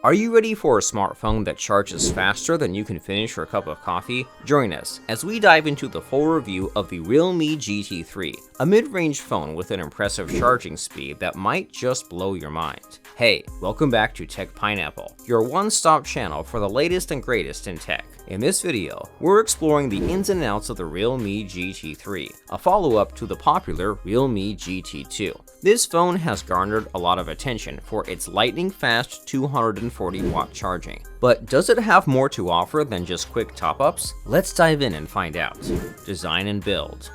Are you ready for a smartphone that charges faster than you can finish your cup of coffee? Join us as we dive into the full review of the Realme GT3, a mid-range phone with an impressive charging speed that might just blow your mind. Hey, welcome back to Tech Pineapple, your one-stop channel for the latest and greatest in tech. In this video, we're exploring the ins and outs of the Realme GT3, a follow-up to the popular Realme GT2. This phone has garnered a lot of attention for its lightning-fast 240-watt charging. But does it have more to offer than just quick top-ups? Let's dive in and find out. Design and build.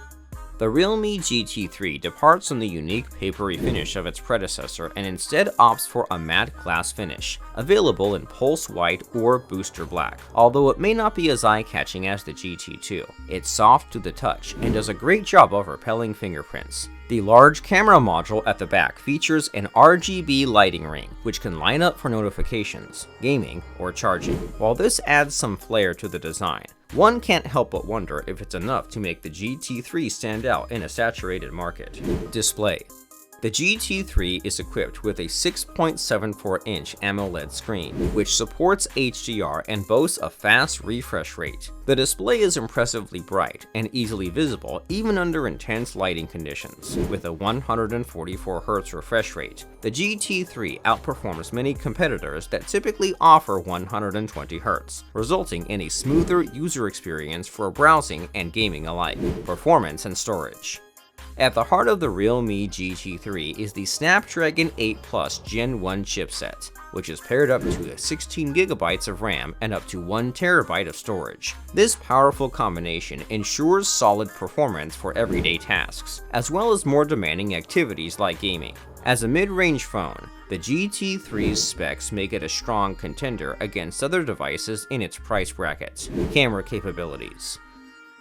The Realme GT3 departs from the unique papery finish of its predecessor and instead opts for a matte glass finish, available in pulse white or booster black. Although it may not be as eye-catching as the GT2, it's soft to the touch and does a great job of repelling fingerprints. The large camera module at the back features an RGB lighting ring, which can line up for notifications, gaming, or charging. While this adds some flair to the design, one can't help but wonder if it's enough to make the GT3 stand out in a saturated market. Display. The GT3 is equipped with a 6.74-inch AMOLED screen, which supports HDR and boasts a fast refresh rate. The display is impressively bright and easily visible even under intense lighting conditions. With a 144Hz refresh rate, the GT3 outperforms many competitors that typically offer 120Hz, resulting in a smoother user experience for browsing and gaming alike. Performance and storage. At the heart of the Realme GT3 is the Snapdragon 8 Plus Gen 1 chipset, which is paired up to 16GB of RAM and up to 1TB of storage. This powerful combination ensures solid performance for everyday tasks, as well as more demanding activities like gaming. As a mid-range phone, the GT3's specs make it a strong contender against other devices in its price bracket. Camera capabilities.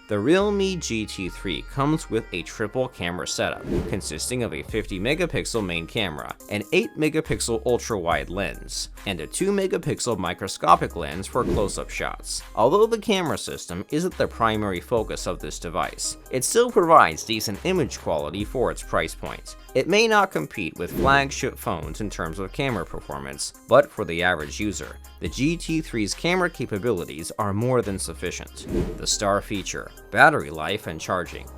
The Realme GT3 comes with a triple camera setup, consisting of a 50-megapixel main camera, an 8-megapixel ultra-wide lens, and a 2-megapixel microscopic lens for close-up shots. Although the camera system isn't the primary focus of this device, it still provides decent image quality for its price point. It may not compete with flagship phones in terms of camera performance, but for the average user, the GT3's camera capabilities are more than sufficient. The star feature: battery life and charging.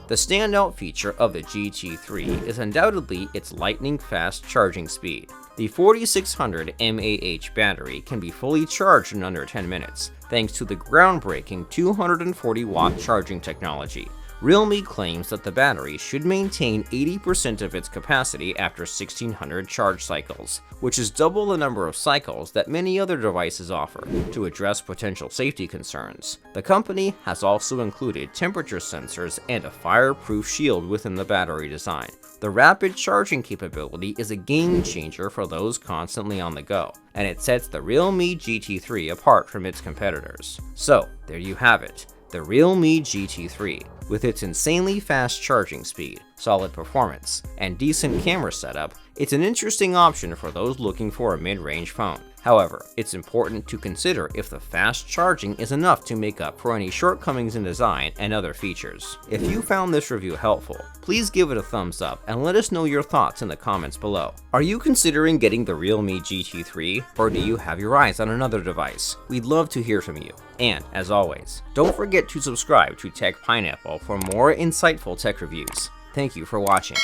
The standout feature of the GT3 is undoubtedly its lightning-fast charging speed. The 4600 mAh battery can be fully charged in under 10 minutes, thanks to the groundbreaking 240-watt charging technology. Realme claims that the battery should maintain 80% of its capacity after 1600 charge cycles, which is double the number of cycles that many other devices offer. To address potential safety concerns, the company has also included temperature sensors and a fireproof shield within the battery design. The rapid charging capability is a game changer for those constantly on the go, and it sets the Realme GT3 apart from its competitors. So, there you have it, the Realme GT3. With its insanely fast charging speed, solid performance, and decent camera setup, it's an interesting option for those looking for a mid-range phone. However, it's important to consider if the fast charging is enough to make up for any shortcomings in design and other features. If you found this review helpful, please give it a thumbs up and let us know your thoughts in the comments below. Are you considering getting the Realme GT3, or do you have your eyes on another device? We'd love to hear from you. And, as always, don't forget to subscribe to Tech Pineapple for more insightful tech reviews. Thank you for watching.